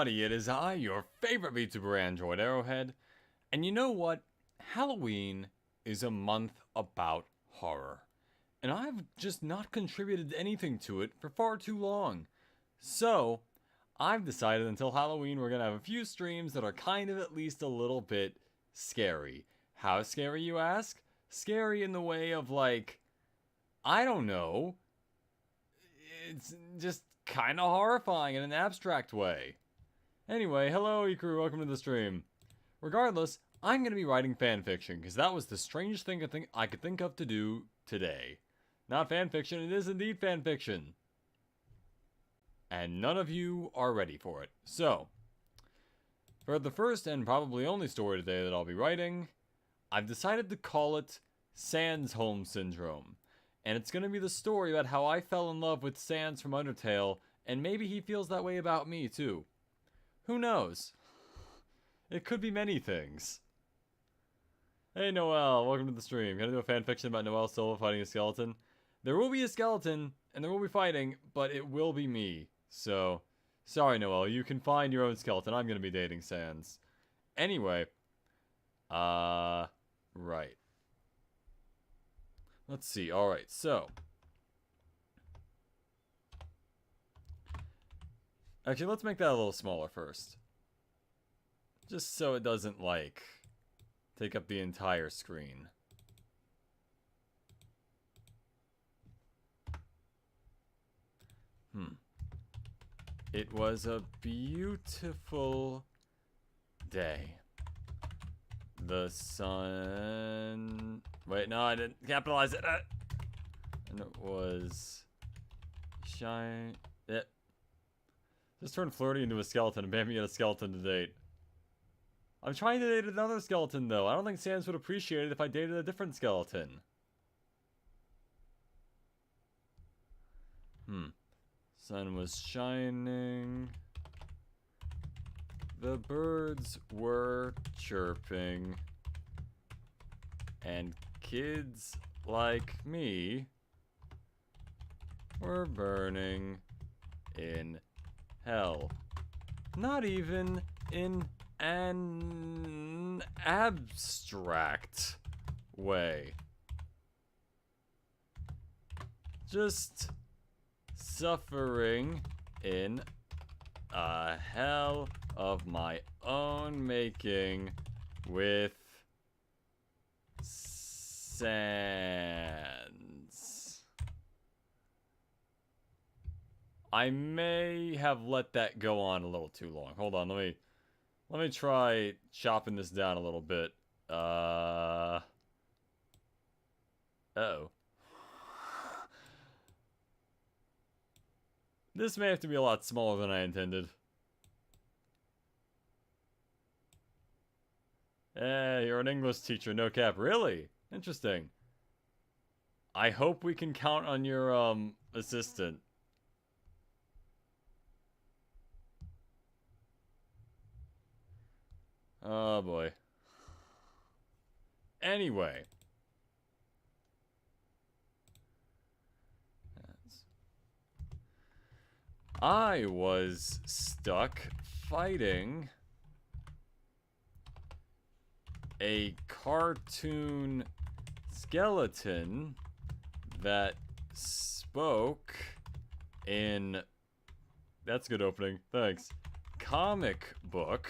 It is I, your favorite VTuber android, Arrowhead. And you know what? Halloween is a month about horror. And I've just not contributed anything to it for far too long. So, I've decided until Halloween we're gonna have a few streams that are kind of at least a little bit scary. How scary, you ask? Scary in the way of, like, I don't know. It's just kind of horrifying in an abstract way. Anyway, hello, Ikru, welcome to the stream. Regardless, I'm going to be writing fanfiction, because that was the strangest thing I could think of to do today. Not fanfiction, it is indeed fanfiction. And none of you are ready for it. So, for the first and probably only story today that I'll be writing, I've decided to call it Sans Home Syndrome. And it's going to be the story about how I fell in love with Sans from Undertale, and maybe he feels that way about me too. Who knows? It could be many things. Hey Noelle, welcome to the stream. Gonna do a fanfiction about Noelle solo fighting a skeleton. There will be a skeleton, and there will be fighting, but it will be me. So, sorry Noelle, you can find your own skeleton. I'm gonna be dating Sans. Anyway, right. Let's see, alright, so. Actually, let's make that a little smaller first. Just so it doesn't, like, take up the entire screen. It was a beautiful day. The sun... Wait, no, I didn't capitalize it. And it was... shine... Just turned flirty into a skeleton and made me get a skeleton to date. I'm trying to date another skeleton, though. I don't think Sans would appreciate it if I dated a different skeleton. Sun was shining. The birds were chirping. And kids like me were burning in hell. Not even in an abstract way. Just suffering in a hell of my own making with Sans. I may have let that go on a little too long. Hold on, let me try chopping this down a little bit. Uh-oh. This may have to be a lot smaller than I intended. You're an English teacher, no cap. Really? Interesting. I hope we can count on your, assistant. Oh, boy. Anyway. I was stuck fighting a cartoon skeleton that spoke in... That's a good opening, thanks. Comic book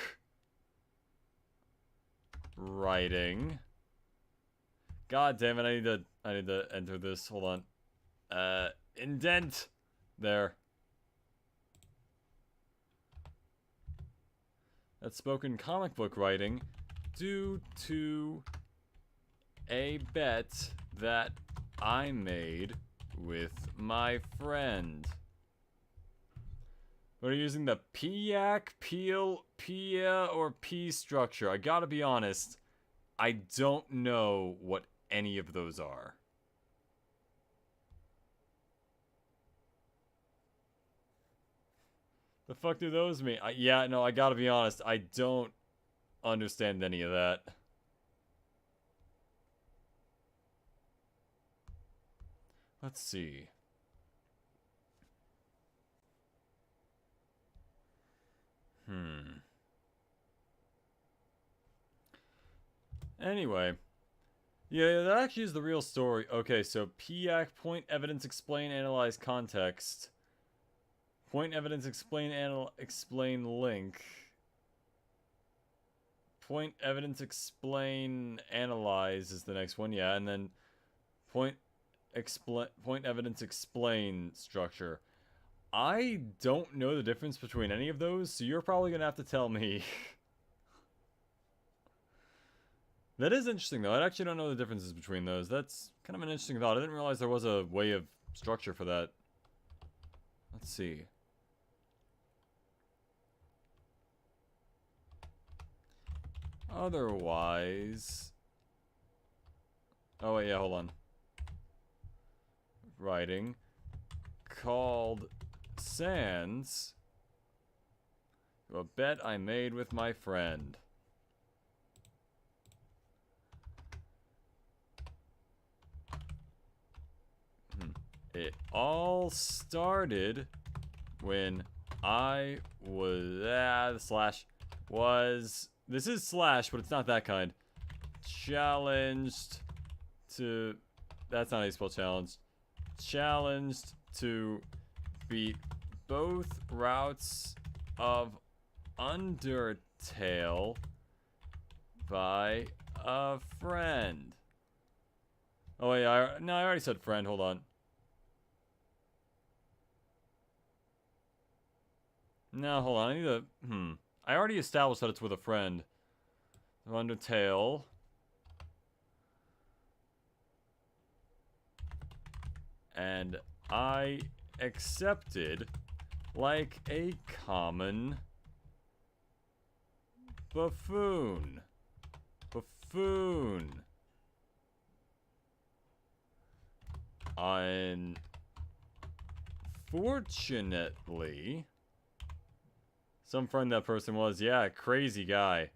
writing. God damn it, I need to enter this. Hold on. Indent. There. That's spoken comic book writing due to a bet that I made with my friend. We're using the PIAC, Peel, Pia, or P structure. I gotta be honest, I don't know what any of those are. The fuck do those mean? Yeah, no, I gotta be honest, I don't understand any of that. Let's see. Anyway. Yeah, that actually is the real story. Okay, so PIAC, point, evidence, explain, analyze, context. Point, evidence, explain, explain, link. Point, evidence, explain, analyze is the next one, yeah, and then point, evidence, explain structure. I don't know the difference between any of those, so you're probably gonna have to tell me. That is interesting, though. I actually don't know the differences between those. That's kind of an interesting thought. I didn't realize there was a way of structure for that. Let's see. Otherwise... Oh, wait, yeah, hold on. Writing. Called Sans. A bet I made with my friend. It all started when I was... slash was... This is slash, but it's not that kind. Challenged to... That's not how you spell challenged. Challenged to beat both routes of Undertale by a friend. Oh, wait, no, I already said friend. Hold on. No, hold on. I need to... I already established that it's with a friend. Undertale. And I accepted like a common buffoon. Buffoon. Unfortunately... Some friend that person was, yeah, crazy guy.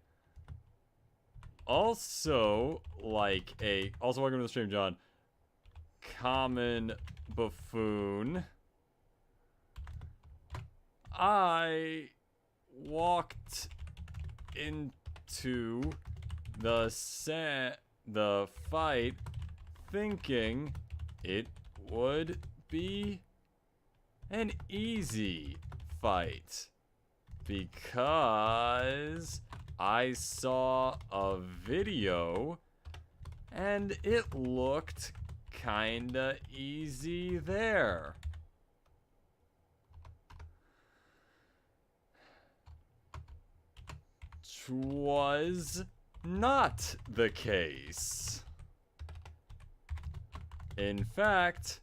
Also, like a... Also, welcome to the stream, John. Common buffoon. I walked into the fight thinking it would be an easy fight. Because I saw a video and it looked kinda easy there. Twas not the case. In fact,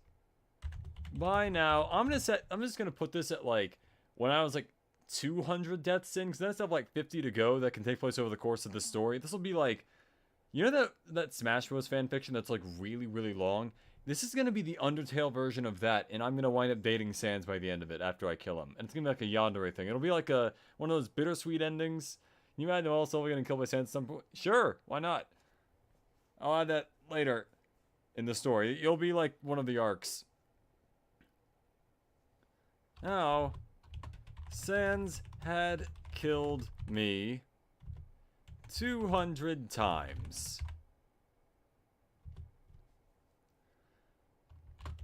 by now, I'm just gonna put this at like, when I was like 200 deaths in, because then I still have like 50 to go that can take place over the course of the story. This will be like, you know that Smash Bros. Fanfiction that's like really, really long? This is going to be the Undertale version of that, and I'm going to wind up dating Sans by the end of it after I kill him. And it's going to be like a yandere thing. It'll be like one of those bittersweet endings. Can you imagine also getting killed by Sans at some point? Sure, why not? I'll add that later in the story. You'll be like one of the arcs. Now... Sans had killed me 200 times.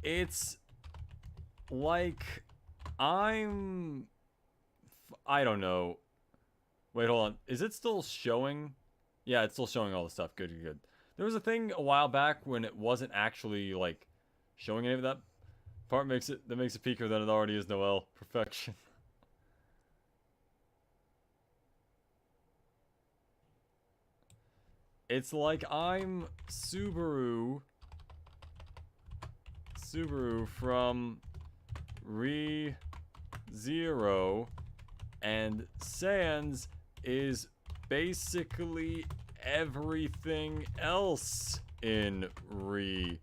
It's like I don't know. Wait, hold on. Is it still showing? Yeah, it's still showing all the stuff. Good, good, good. There was a thing a while back when it wasn't actually like showing any of that part. Makes it peaker than it already is. Noel. Perfection. It's like I'm Subaru from Re:Zero, and Sans is basically everything else in Re:Zero.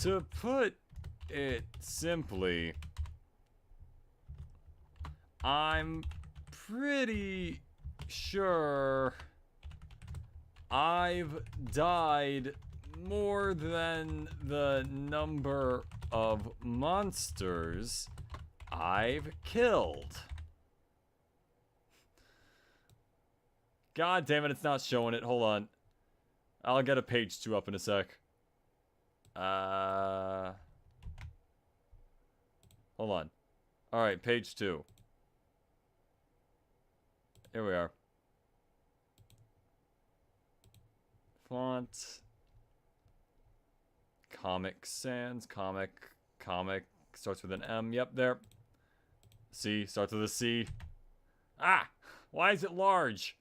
To put it simply, I'm pretty sure I've died more than the number of monsters I've killed. God damn it, it's not showing it. Hold on. I'll get a page 2 up in a sec. Hold on. Alright, page 2. Here we are. Font. Comic Sans. Comic. Starts with an M. Yep, there. C. Starts with a C. Ah! Why is it large?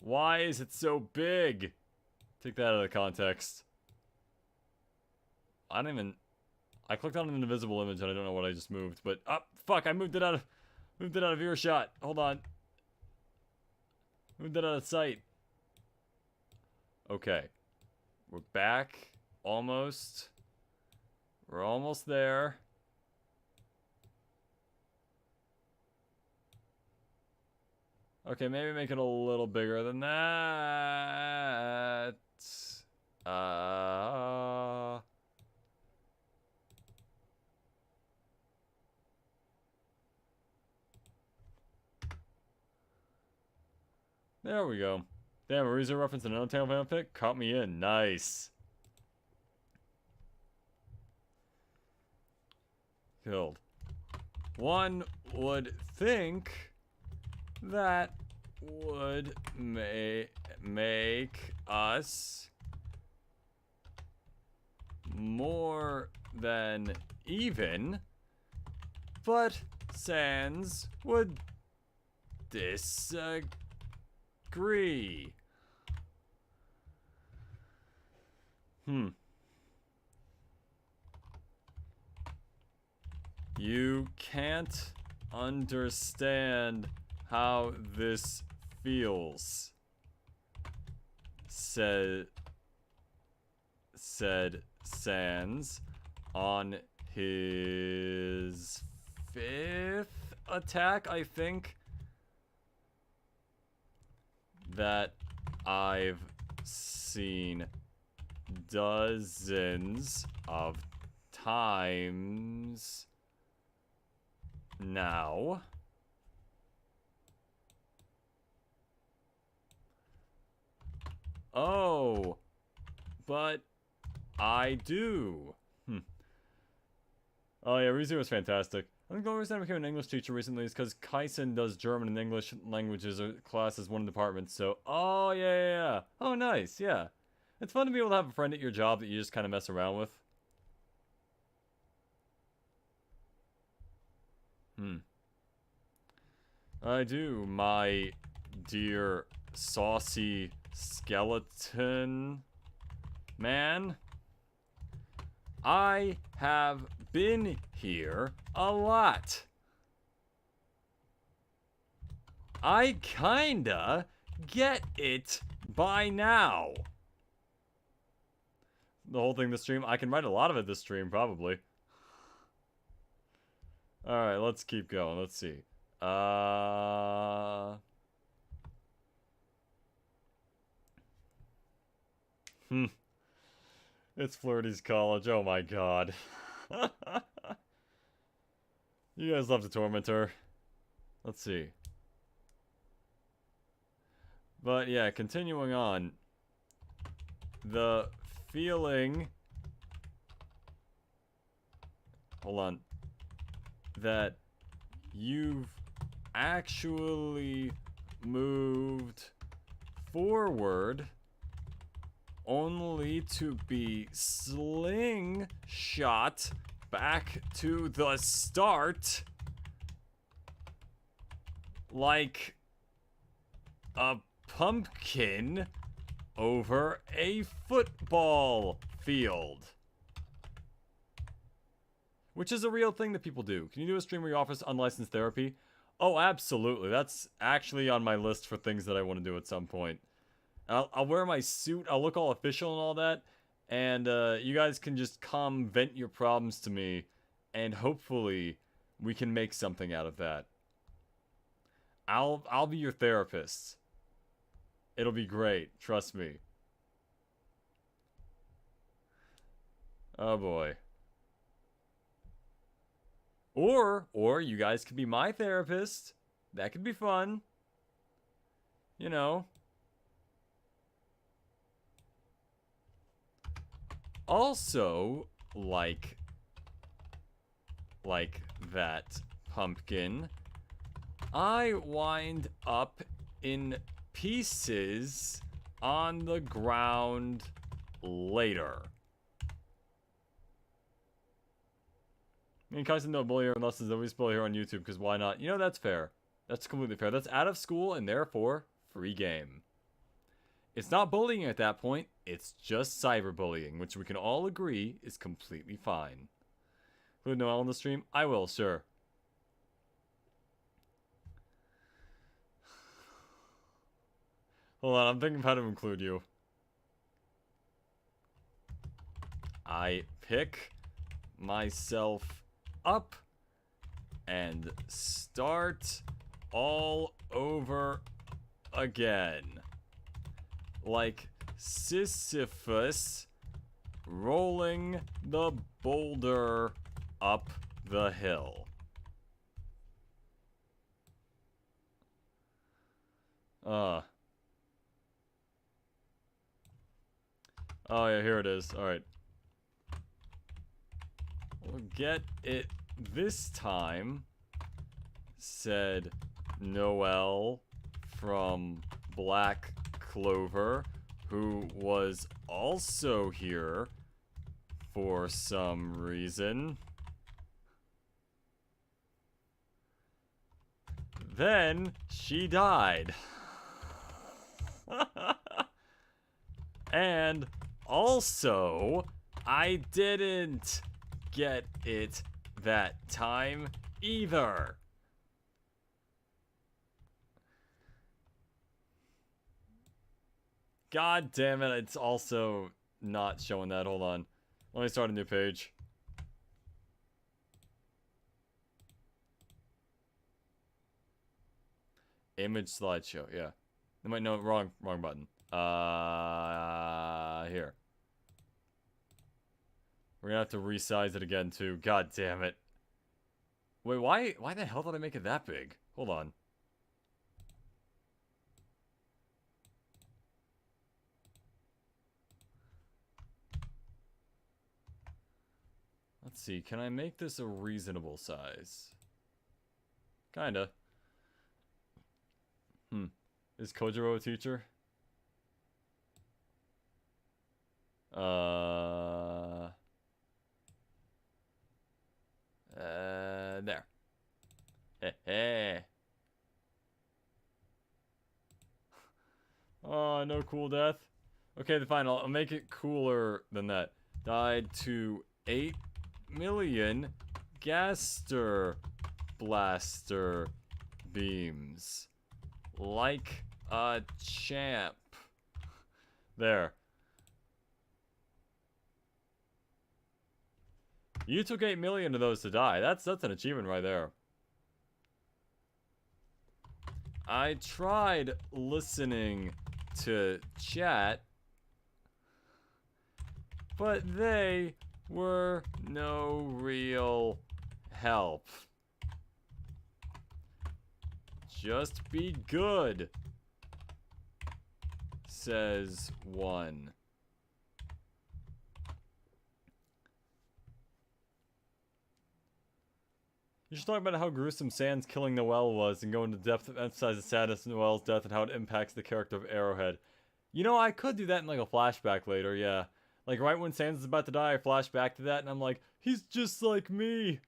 Why is it so big? Take that out of the context. I clicked on an invisible image and I don't know what I just moved, but fuck, I moved it out of earshot. Hold on. Moved it out of sight. Okay. We're back. Almost. We're almost there. Okay, maybe make it a little bigger than that. There we go. Damn, a reason reference in another fanfic caught me in. Nice. Killed. One would think that would make us more than even, but Sans would disagree. You can't understand how this feels, said Sans on his 5th attack, I think, that I've seen dozens of times now. Oh, but I do. Oh yeah, Rizu was fantastic. I think the only reason I became an English teacher recently is because Kaisen does German and English languages or classes one department, so... Oh, yeah. Oh, nice, yeah. It's fun to be able to have a friend at your job that you just kind of mess around with. I do, my dear saucy skeleton man. I have been here a lot. I kinda get it by now. The whole thing this stream, I can write a lot of it this stream, probably. Alright, let's keep going. Let's see. It's Flirty's college. Oh my god. You guys love to torment her. Let's see. But yeah, continuing on. The feeling... Hold on. That you've actually moved forward only to be slingshot back to the start like a pumpkin over a football field. Which is a real thing that people do. Can you do a stream where you offer unlicensed therapy? Oh, absolutely. That's actually on my list for things that I want to do at some point. I'll wear my suit, I'll look all official and all that, and you guys can just come vent your problems to me, and hopefully we can make something out of that. I'll be your therapist. It'll be great, trust me. Oh boy. Or you guys could be my therapist. That could be fun. You know. Also, like that pumpkin, I wind up in pieces on the ground later. I mean, Kai's no bully here unless there's always bully here on YouTube, because why not? You know, that's fair. That's completely fair. That's out of school and therefore free game. It's not bullying at that point. It's just cyberbullying, which we can all agree is completely fine. Include Noel on the stream? I will, sure. Hold on, I'm thinking of how to include you. I pick myself up and start all over again. Like Sisyphus rolling the boulder up the hill. Oh yeah, here it is. Alright. We'll get it this time, said Noel from Black Clover, who was also here for some reason. Then she died. And also, I didn't get it that time either. God damn it, it's also not showing that. Hold on. Let me start a new page. Image slideshow, yeah. I might know, wrong button. Here. We're gonna have to resize it again too. God damn it. Wait, why the hell did I make it that big? Hold on. Let's see, can I make this a reasonable size? Kinda. Is Kojiro a teacher? There. Heh. Oh, no cool death. Okay, fine, I'll make it cooler than that. Died to 8 million Gaster Blaster beams. Like a champ. There. You took 8 million of those to die. That's an achievement right there. I tried listening to chat, but they were no real help. Just be good, says one. You should talk about how gruesome Sans killing Noelle was and go into depth to emphasize the sadness of Noelle's death and how it impacts the character of Arrowhead. You know, I could do that in like a flashback later, yeah. Like right when Sans is about to die, I flash back to that and I'm like, he's just like me.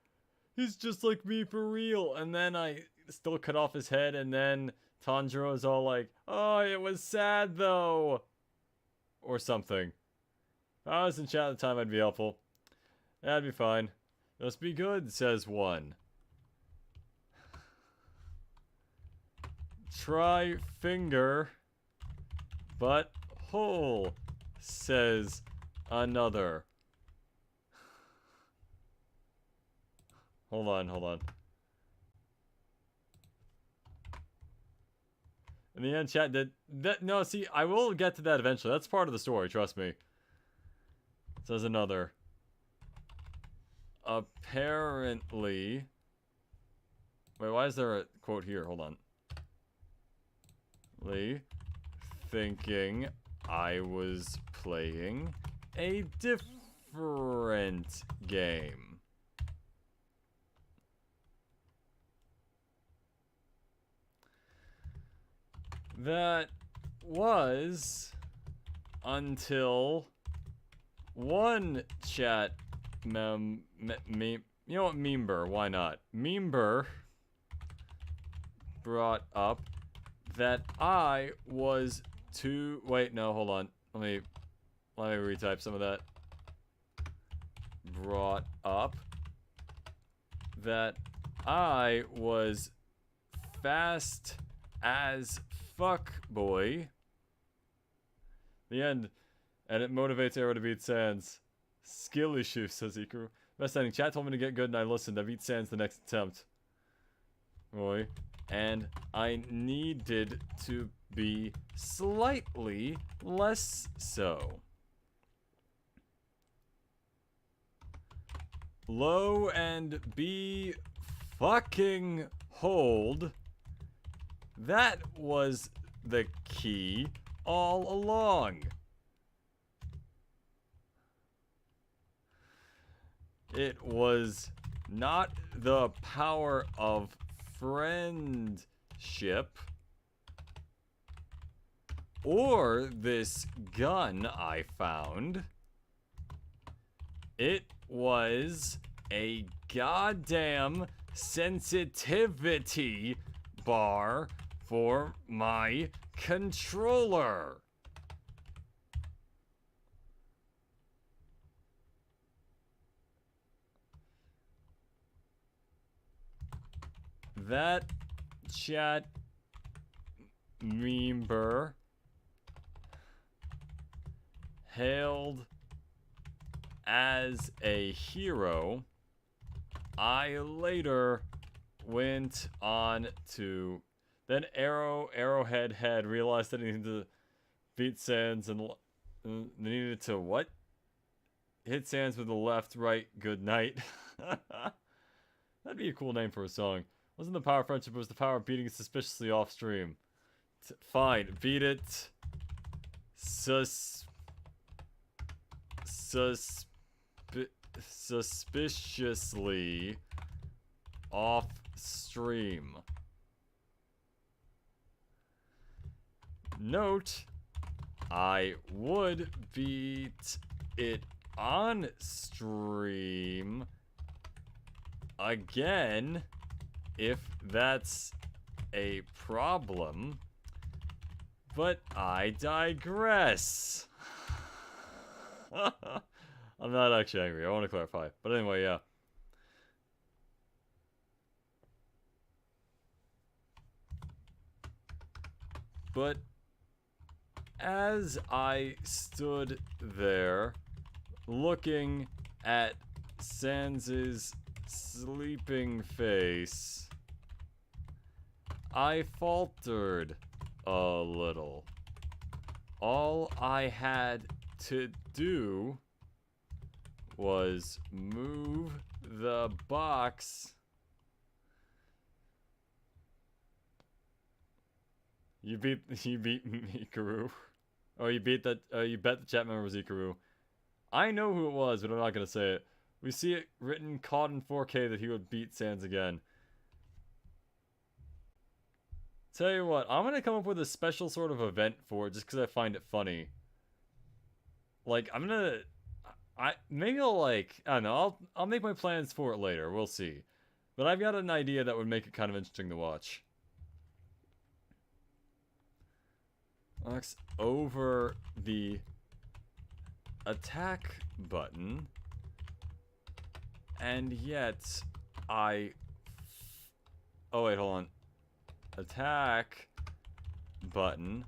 He's just like me for real. And then I still cut off his head and then Tanjiro's all like, oh, it was sad though. Or something. If I was in chat at the time, I'd be helpful. That'd be fine. Just be good, says one. Try finger, but hole, says another. Hold on. In the end, chat did that. No, see, I will get to that eventually. That's part of the story. Trust me. Says another. Apparently. Wait, why is there a quote here? Hold on. Thinking I was playing a different game. That was until one chat you know what, Member, why not? Member brought up that I was too. Wait, no, hold on. Let me retype some of that. Brought up that I was fast as fuck, boy. The end. And it motivates Arrow to beat Sans. Skill issue, says Ikaru. Best ending. Chat told me to get good and I listened. I beat Sans the next attempt. Boy. And I needed to be slightly less so. Lo and be fucking hold. That was the key all along. It was not the power of friendship or this gun I found. It was a goddamn sensitivity bar for my controller. That chat member hailed as a hero. I later went on to then Arrowhead had realized that he needed to beat Sans and needed to what? Hit Sans with the left, right, good night. That'd be a cool name for a song. Wasn't the power of friendship, it was the power of beating it suspiciously off stream. Fine, beat it suspiciously off stream. Note, I would beat it on stream again if that's a problem, but I digress. I'm not actually angry, I want to clarify. But anyway, yeah. But as I stood there looking at Sans's sleeping face, I faltered a little. All I had to do was move the box. You beat Ikaru. Oh, you bet the chat member was Ikaru. I know who it was, but I'm not gonna say it. We see it written, caught in 4K that he would beat Sans again. Tell you what, I'm gonna come up with a special sort of event for it just because I find it funny. Like, maybe I'll like, I don't know, I'll make my plans for it later, we'll see. But I've got an idea that would make it kind of interesting to watch. Looks over the attack button, and yet oh wait, hold on. Attack button,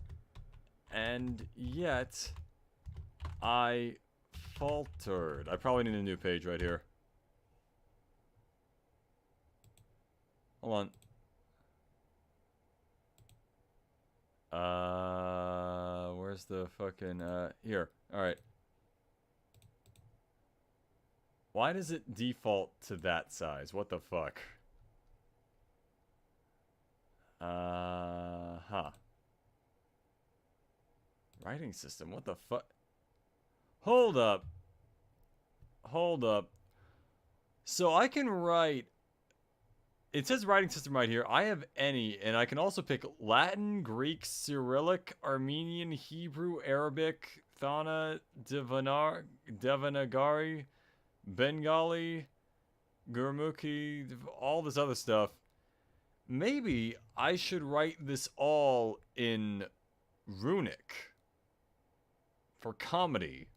and yet I faltered. I probably need a new page right here. Hold on. Where's the fucking, here. Alright. Why does it default to that size? What the fuck? Huh. Writing system, what the fuck? Hold up. Hold up. So I can write... It says writing system right here. I have any, and I can also pick Latin, Greek, Cyrillic, Armenian, Hebrew, Arabic, Thana, Devanagari, Bengali, Gurmukhi, all this other stuff. Maybe I should write this all in Runic for comedy.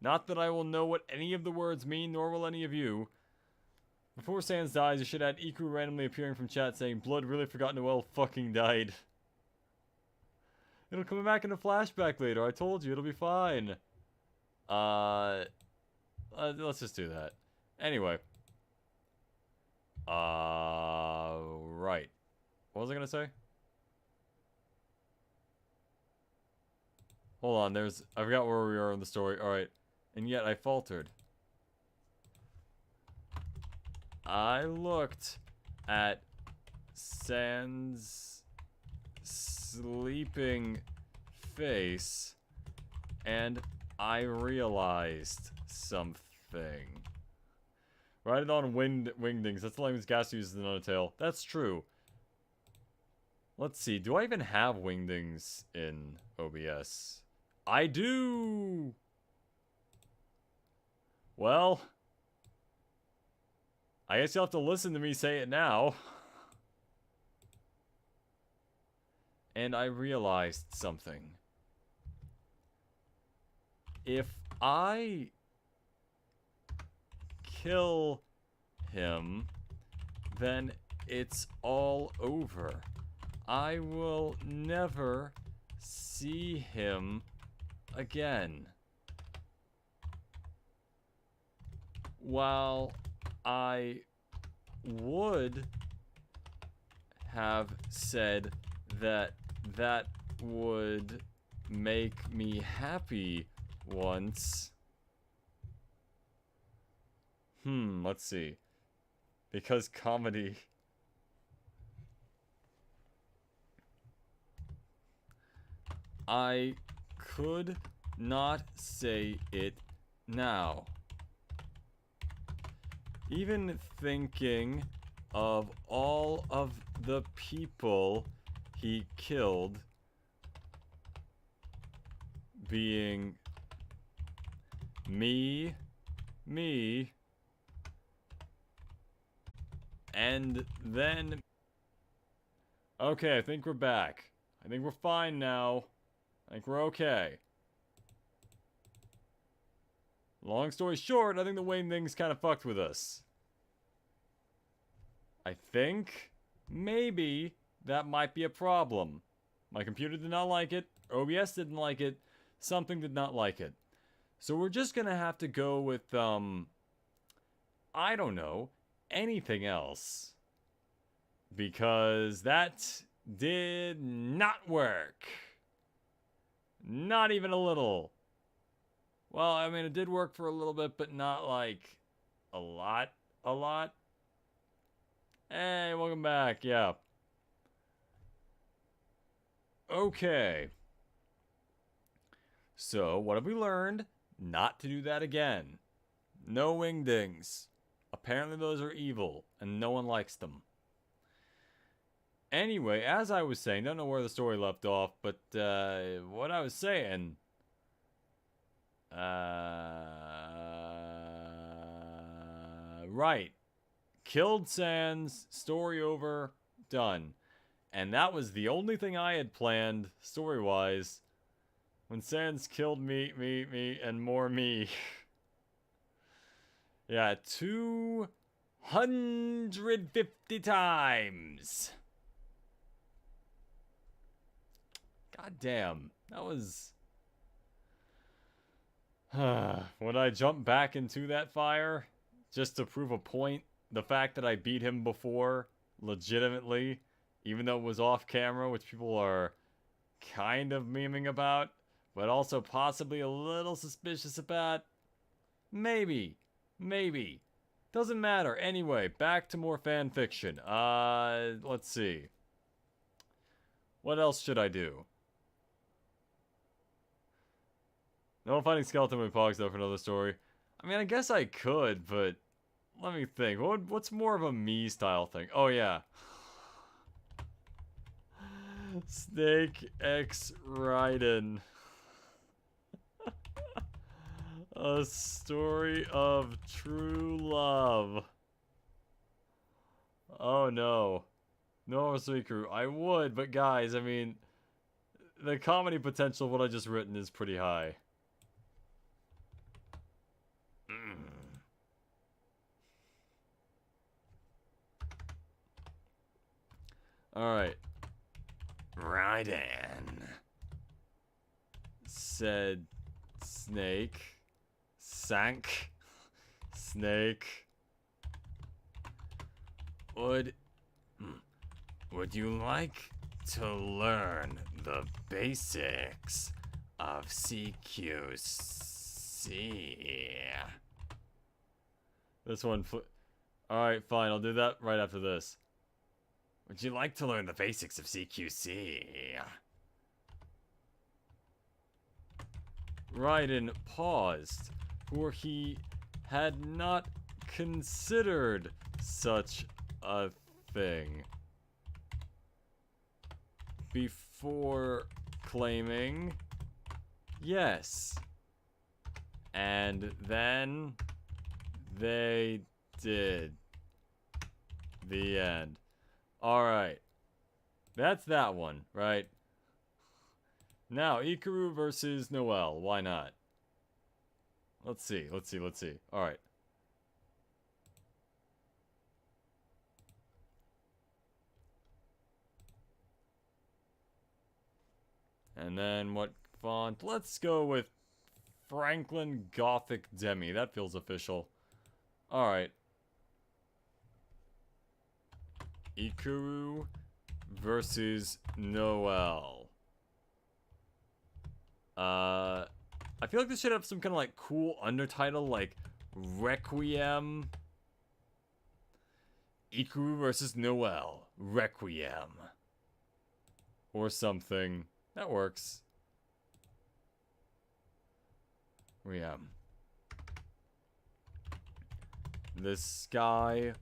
Not that I will know what any of the words mean, nor will any of you. Before Sans dies, you should add Iku randomly appearing from chat saying, Blood really forgot Noel fucking died. It'll come back in a flashback later, I told you, it'll be fine. Let's just do that. Anyway. Right. What was I gonna say? Hold on, I forgot where we are in the story. Alright. And yet I faltered. I looked at Sans' sleeping face and I realized something. Write it on wingdings. That's the language Gas uses in Undertale. That's true. Let's see. Do I even have wingdings in OBS? I do! Well, I guess you'll have to listen to me say it now. And I realized something. If I kill him, then it's all over. I will never see him again. While I would have said that that would make me happy once. Let's see. Because comedy. I could not say it now. Even thinking of all of the people he killed being me, and then... Okay, I think we're back. I think we're fine now. I think we're okay. Long story short, I think the Wayne thing's kind of fucked with us. I think maybe that might be a problem. My computer did not like it. OBS didn't like it. Something did not like it. So we're just gonna have to go with, I don't know, anything else. Because that did not work. Not even a little. Well, I mean, it did work for a little bit, but not like a lot. Hey, welcome back. Yeah. Okay. So, what have we learned? Not to do that again. No wingdings. Apparently those are evil, and no one likes them. Anyway, as I was saying, don't know where the story left off, but what I was saying... right. Killed Sans, story over, done. And that was the only thing I had planned, story-wise, when Sans killed me, and more me. Yeah, 250 times. God damn, that was... Would I jump back into that fire just to prove a point? The fact that I beat him before, legitimately, even though it was off camera, which people are kind of memeing about, but also possibly a little suspicious about. Maybe. Maybe. Doesn't matter. Anyway, back to more fan fiction. Let's see. What else should I do? No finding skeleton with pogs though for another story. I mean, I guess I could, but let me think. What's more of a me style thing? Oh yeah. Snake X Raiden. A story of true love. Oh no. No Suikuru. I would, but guys, I mean, the comedy potential of what I just written is pretty high. Alright. Raiden said Snake. Sank. Snake. Would you like to learn the basics of CQC? This one. Alright, fine. I'll do that right after this. Would you like to learn the basics of CQC? Raiden paused, for he had not considered such a thing before claiming yes. And then they did. The end. Alright. That's that one, right? Now, Ikaru versus Noelle. Why not? Let's see. Alright. And then what font? Let's go with Franklin Gothic Demi. That feels official. Alright. Ikaru versus Noelle. I feel like this should have some kind of like cool undertitle like Requiem. Ikaru versus Noelle. Requiem. Or something. That works. Requiem. The sky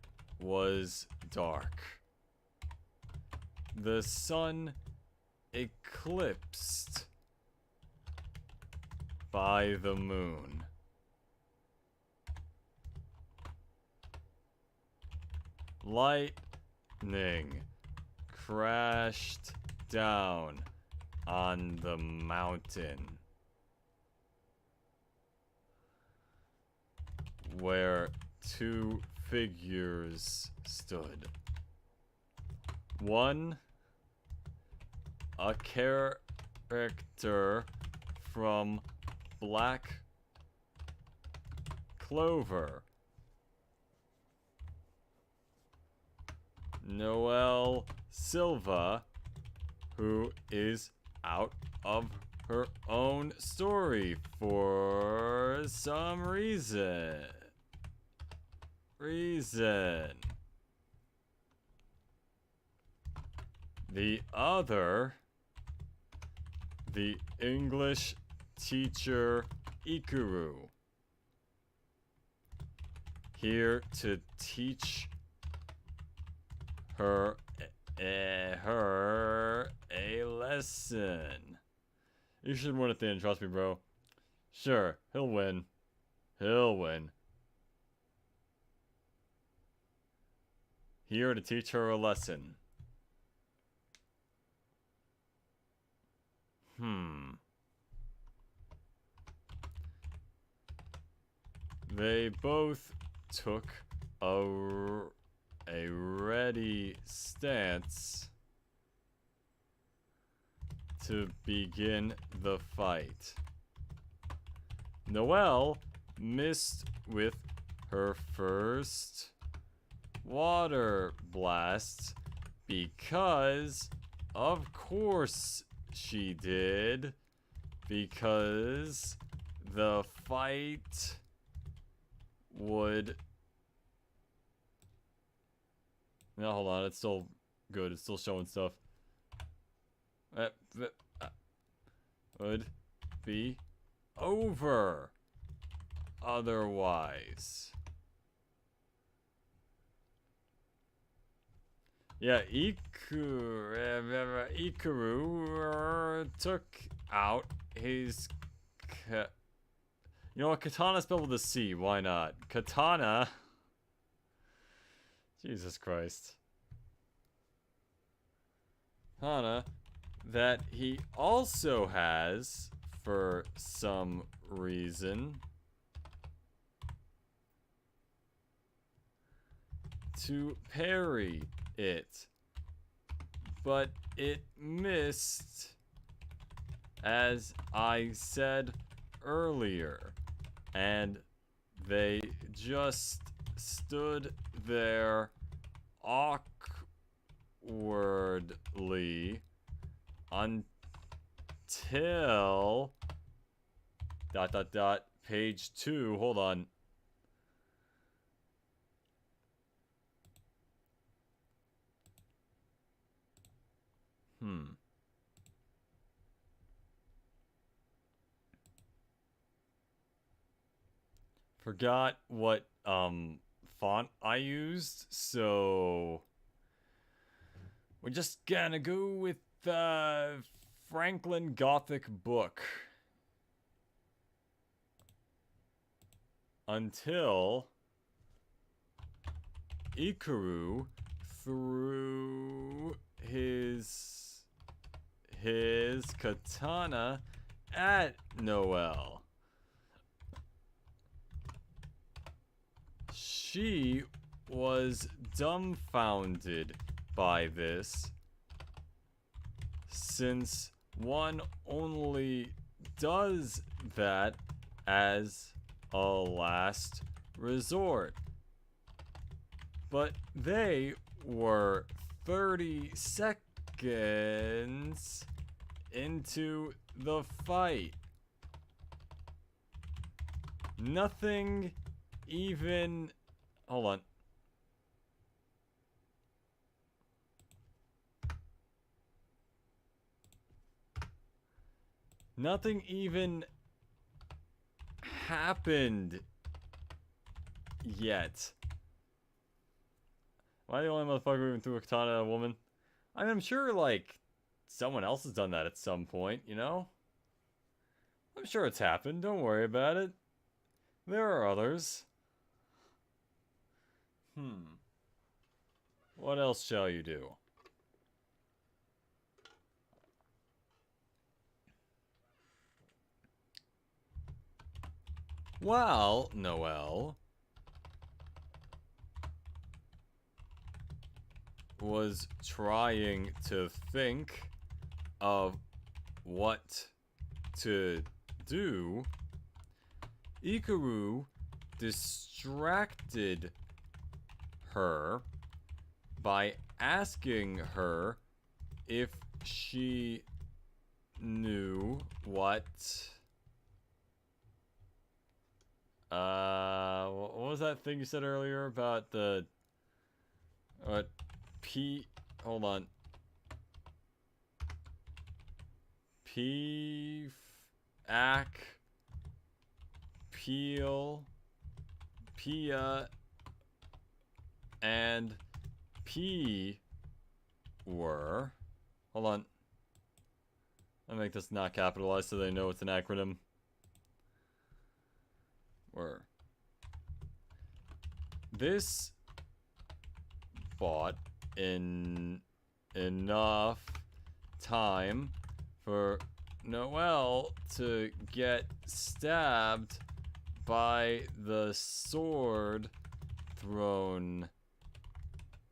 was dark. The sun eclipsed by the moon. Lightning crashed down on the mountain where two figures stood. One, a character from Black Clover. Noelle Silva, who is out of her own story for some reason. The other, the English teacher Ikaru, here to teach her a lesson. You should win at the end, trust me, bro. Sure, he'll win. Here to teach her a lesson. They both took a ready stance to begin the fight. Noelle missed with her first water blast Because, of course she did. Because the fight would... No, hold on, it's still good. It's still showing stuff. Would be over otherwise. Yeah, Ikaru took out his... You know what? Katana spelled with a C. Why not? Katana... Jesus Christ. Katana that he also has, for some reason, to parry it. But it missed, as I said earlier. And they just stood there awkwardly until... Page 2. Hold on. Forgot what font I used, so we're just gonna go with Franklin Gothic book until Ikaru threw his katana at Noelle. She was dumbfounded by this, since one only does that as a last resort. But they were 30 seconds into the fight. Nothing even... Hold on. Nothing even happened yet. Am I the only motherfucker who even threw a katana at a woman? I mean, I'm sure, like, someone else has done that at some point, you know? I'm sure it's happened. Don't worry about it. There are others. What else shall you do? Well, Noelle was trying to think of what to do, Ikaru distracted her by asking her if she knew what what was that thing you said earlier about the hold on, peel, Pia, and P were... Hold on. I'll make this not capitalized so they know it's an acronym. Were. This bought in enough time for Noelle to get stabbed by the sword thrown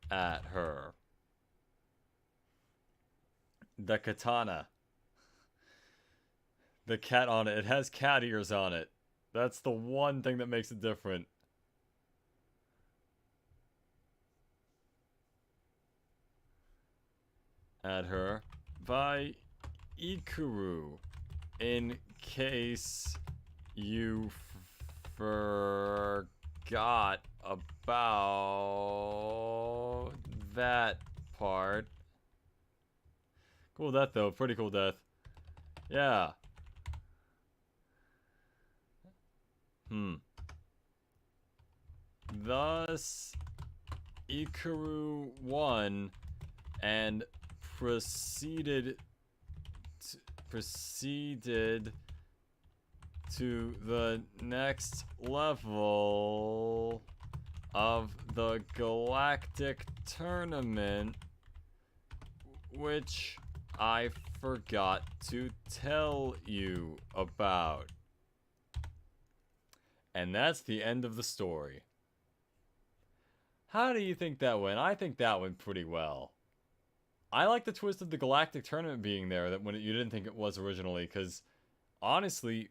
at her. The katana. The cat on it. It has cat ears on it. That's the one thing that makes it different. at her by Ikaru, in case you forgot about that part. Cool death, though. Pretty cool death. Yeah. Thus, Ikaru won and proceeded to the next level of the Galactic Tournament, which I forgot to tell you about. And that's the end of the story. How do you think that went? I think that went pretty well. I like the twist of the Galactic Tournament being there that when you didn't think it was originally, because honestly,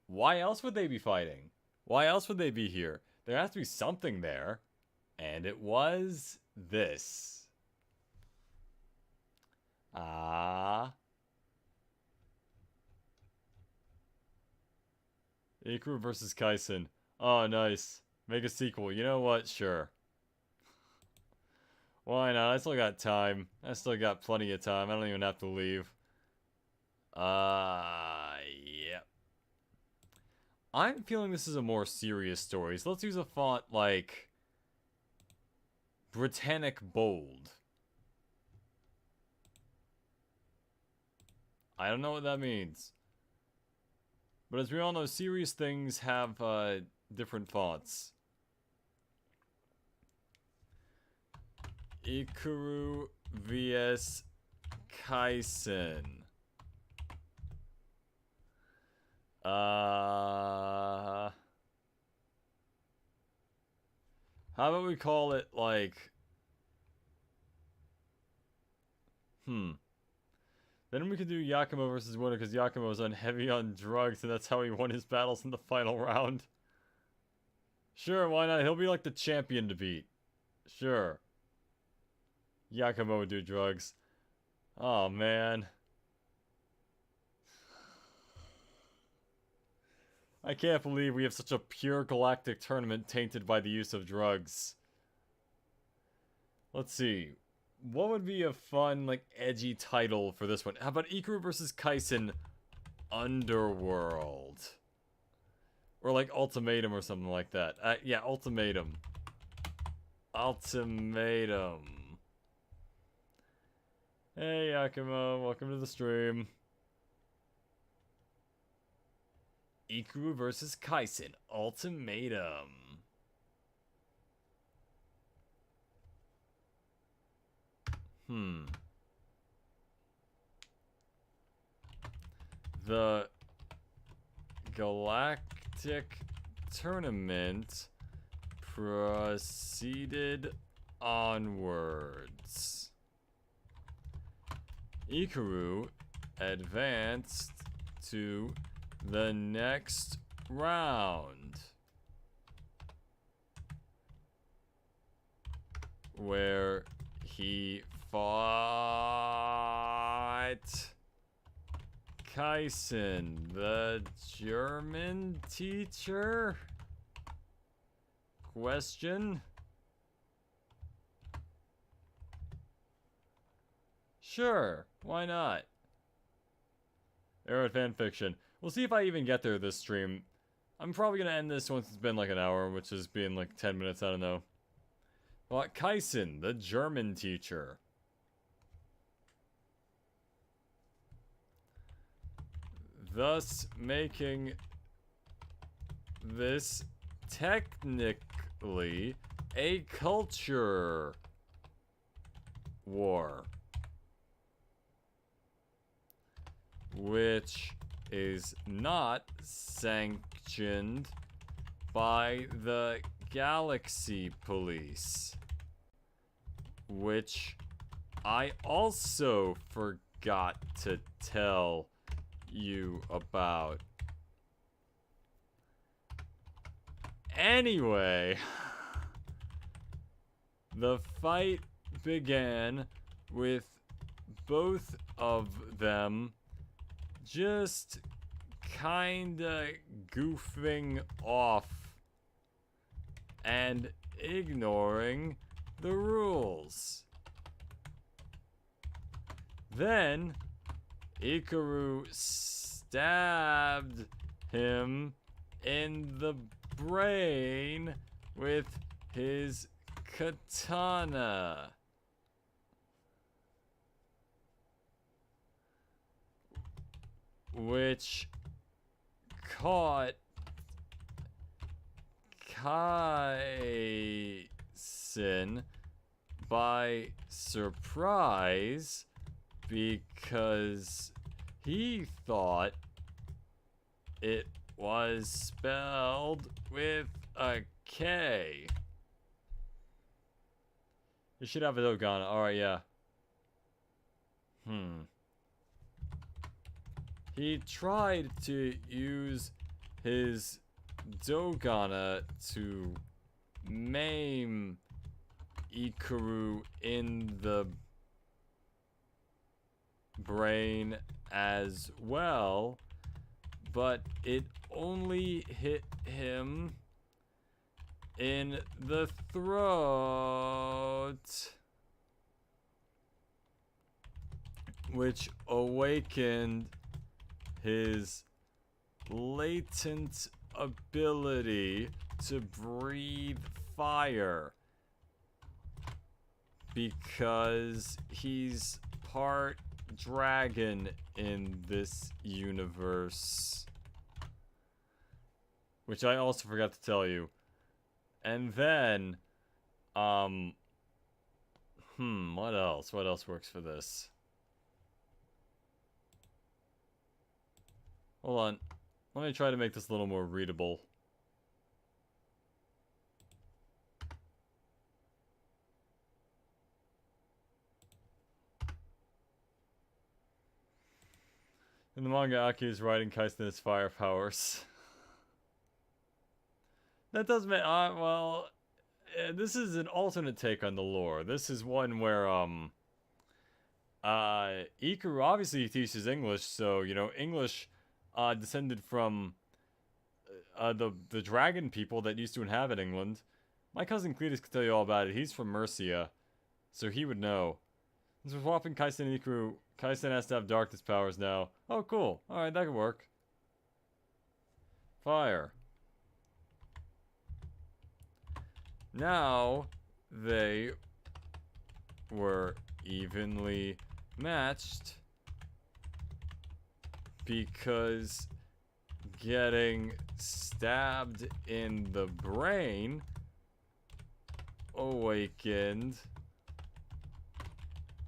why else would they be fighting? Why else would they be here? There has to be something there. And it was this. Ikaru versus Kaisen. Oh, nice. Make a sequel. You know what? Sure. Why not? I still got time. I still got plenty of time. I don't even have to leave. Yep. I'm feeling this is a more serious story, so let's use a font like Britannic Bold. I don't know what that means. But as we all know, serious things have different fonts. Ikaru vs Kaisen. How about we call it like Then we could do Yakumo versus Winner, because Yakumo's heavy on drugs, and that's how he won his battles in the final round. Sure, why not? He'll be like the champion to beat. Sure. Yakumo would do drugs. Oh, man. I can't believe we have such a pure galactic tournament tainted by the use of drugs. Let's see. What would be a fun, like, edgy title for this one? How about Ikaru versus Kaisen Underworld? Or, like, Ultimatum or something like that. Yeah, Ultimatum. Ultimatum. Hey, Yakumo. Welcome to the stream. Ikaru versus Kaisen Ultimatum. The Galactic Tournament proceeded onwards. Ikaru advanced to the next round, where he fought Kaisen, the German teacher? Question? Sure, why not? Garyohed Fanfiction. We'll see if I even get there this stream. I'm probably gonna end this once it's been like an hour, which has been like 10 minutes, I don't know. But Kaisen, the German teacher. Thus making this technically a culture war, which is not sanctioned by the Galaxy Police, which I also forgot to tell you about. Anyway, the fight began with both of them just kinda goofing off and ignoring the rules. Then Ikaru stabbed him in the brain with his katana. Which caught Kaisen by surprise because he thought it was spelled with a K. You should have a Dogana. Alright, yeah. He tried to use his Dogana to maim Ikaru in the brain as well, but it only hit him in the throat, which awakened his latent ability to breathe fire because he's part dragon in this universe, which I also forgot to tell you. And then what else works for this? Hold on. Let me try to make this a little more readable. In the manga, Aki is riding Kaisen fire powers. That does make... well... this is an alternate take on the lore. This is one where, Ikaru obviously teaches English, so, you know, English... descended from the dragon people that used to inhabit England. My cousin Cletus could tell you all about it. He's from Mercia, so he would know. Since we're swapping Kaisen and Ikaru, Kaisen has to have darkness powers now. Oh, cool. Alright, that could work. Fire. Now, they were evenly matched because getting stabbed in the brain awakened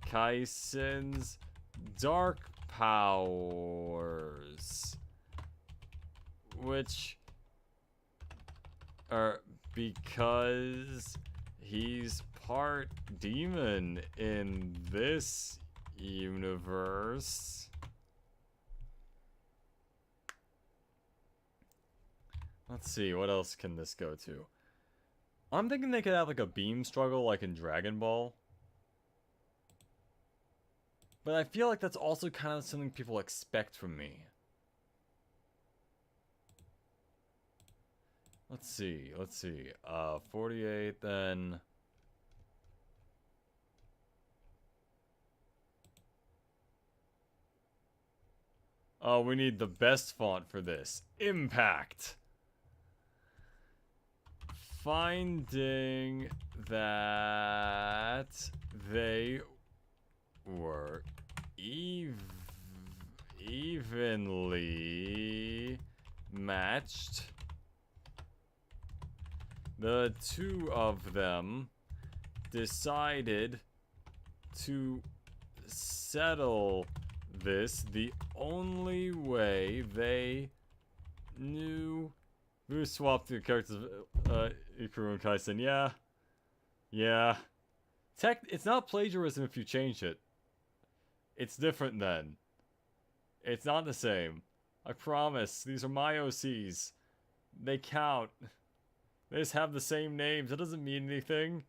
Kaisen's dark powers, which are because he's part demon in this universe. Let's see, what else can this go to? I'm thinking they could have like a beam struggle like in Dragon Ball. But I feel like that's also kind of something people expect from me. Let's see. 48 then. Oh, we need the best font for this. Impact. Finding that they were evenly matched, the two of them decided to settle this the only way they knew. We swapped the characters of Ikaru and Kaisen. Yeah. It's not plagiarism if you change it. It's different then. It's not the same. I promise. These are my OCs. They count. They just have the same names. That doesn't mean anything.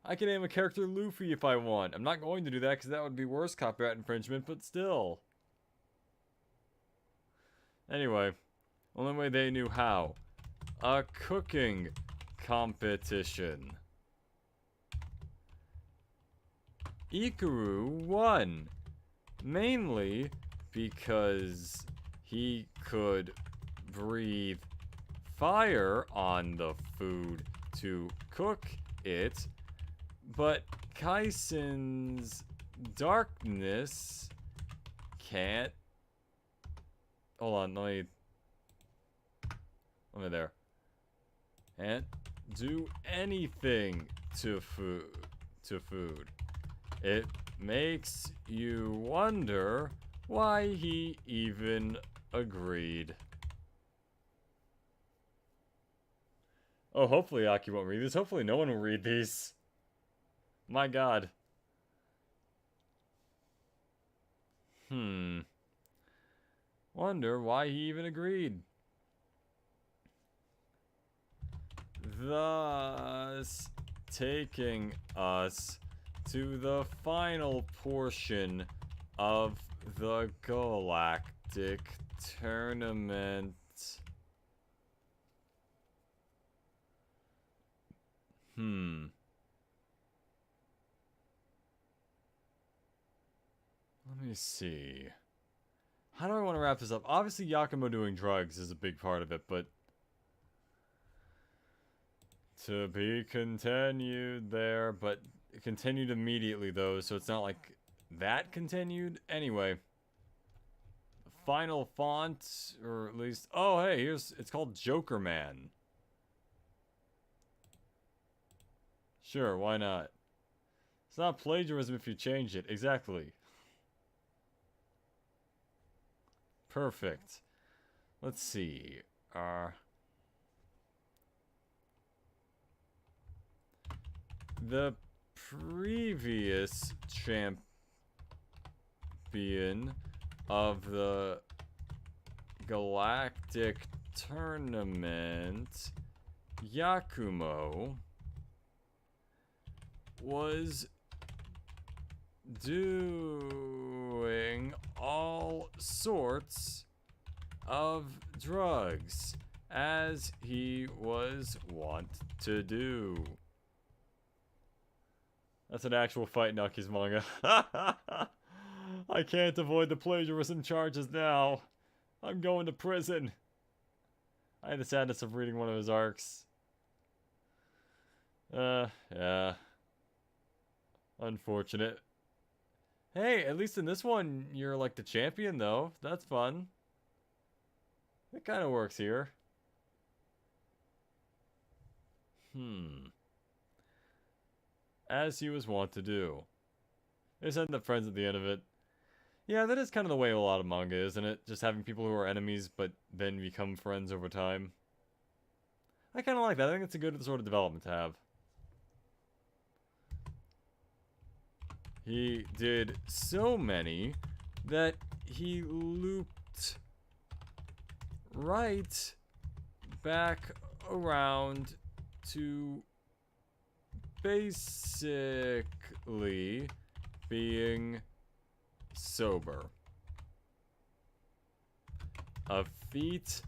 I can name a character Luffy if I want. I'm not going to do that because that would be worse copyright infringement, but still. Anyway, only way they knew how. A cooking competition. Ikaru won, mainly because he could breathe fire on the food to cook it, but Kaisen's darkness can't. Hold on, let me there. Can't do anything to food. It makes you wonder why he even agreed. Oh, hopefully Aki won't read these. Hopefully no one will read these. My god. Wonder why he even agreed. Thus, taking us to the final portion of the Galactic Tournament. Let me see. How do I want to wrap this up? Obviously, Yakumo doing drugs is a big part of it, but to be continued there, but it continued immediately though, so it's not like that continued. Anyway, final font, or at least, oh hey, it's called Joker Man. Sure, why not? It's not plagiarism if you change it. Exactly. Perfect. Let's see. The previous champion of the Galactic Tournament, Yakumo, was doing all sorts of drugs, as he was wont to do. That's an actual fight in Aki's manga. I can't avoid the plagiarism charges now. I'm going to prison. I had the sadness of reading one of his arcs. Yeah. Unfortunate. Hey, at least in this one, you're like the champion, though. That's fun. It kind of works here. As he was wont to do. They just end up friends at the end of it. Yeah, that is kind of the way of a lot of manga, isn't it? Just having people who are enemies, but then become friends over time. I kind of like that. I think it's a good sort of development to have. He did so many that he looped right back around to basically being sober. A feat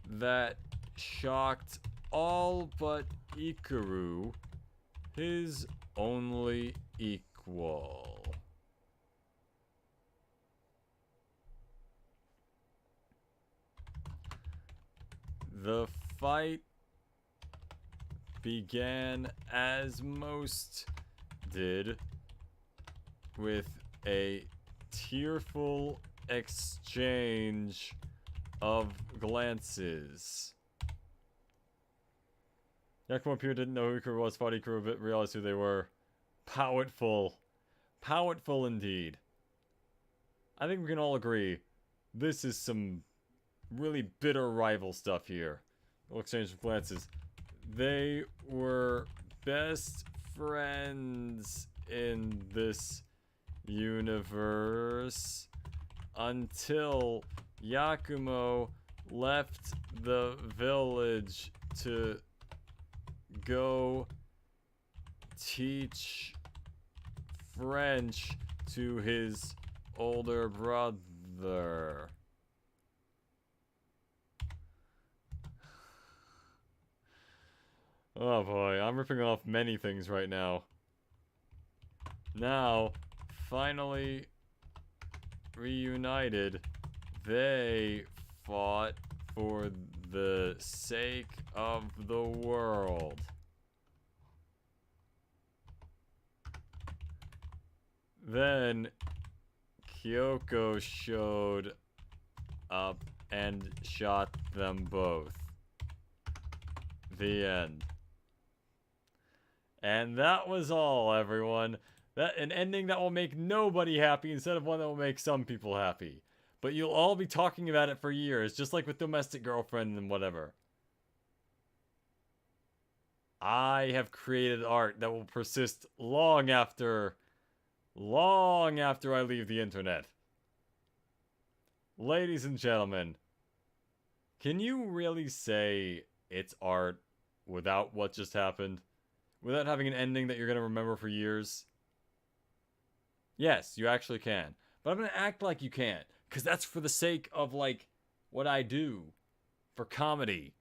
that shocked all but Ikaru, his only equal. The fight began as most did, with a tearful exchange of glances. Yakumo Pure didn't know who Ikaru was, fought Ikaru, but realized who they were. Powerful. Powerful indeed. I think we can all agree, this is some really bitter rival stuff here. We'll exchange of glances. They were best friends in this universe until Yakumo left the village to go teach French to his older brother. Oh boy, I'm ripping off many things right now. Now, finally reunited, they fought for the sake of the world. Then Kyoko showed up and shot them both. The end. And that was all, everyone. An ending that will make nobody happy instead of one that will make some people happy. But you'll all be talking about it for years, just like with Domestic Girlfriend and whatever. I have created art that will persist long after I leave the internet. Ladies and gentlemen, can you really say it's art without what just happened? Without having an ending that you're going to remember for years? Yes, you actually can. But I'm going to act like you can't. Because that's for the sake of, like, what I do. For comedy.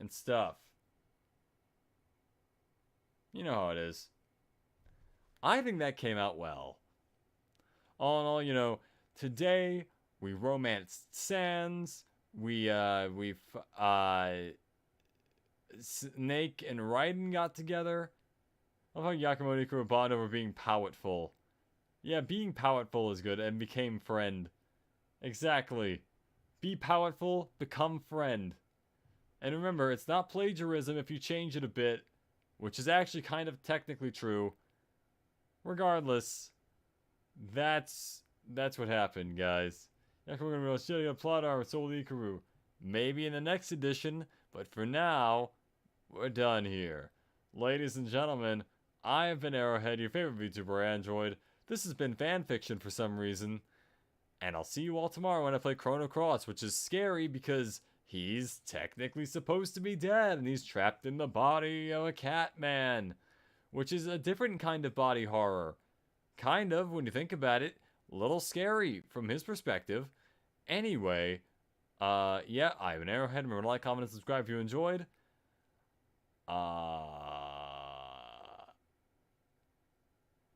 And stuff. You know how it is. I think that came out well. All in all, you know, today we romanced Sans. Snake and Raiden got together. I love how Yakumo and Ikuro bond over being powerful. Yeah, being powerful is good, and became friend. Exactly. Be powerful, become friend. And remember, it's not plagiarism if you change it a bit, which is actually kind of technically true. Regardless, that's what happened, guys. Yakumo and Roshia plot our Soul Ikuru. Maybe in the next edition, but for now, we're done here. Ladies and gentlemen, I have been Arrowhead, your favorite VTuber Android. This has been Fanfiction for some reason. And I'll see you all tomorrow when I play Chrono Cross, which is scary because he's technically supposed to be dead and he's trapped in the body of a cat man, which is a different kind of body horror. Kind of, when you think about it, a little scary from his perspective. Anyway, yeah, I'm an Arrowhead. Remember to like, comment, and subscribe if you enjoyed.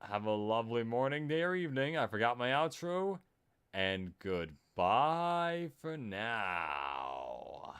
Have a lovely morning, day, or evening. I forgot my outro. And goodbye for now.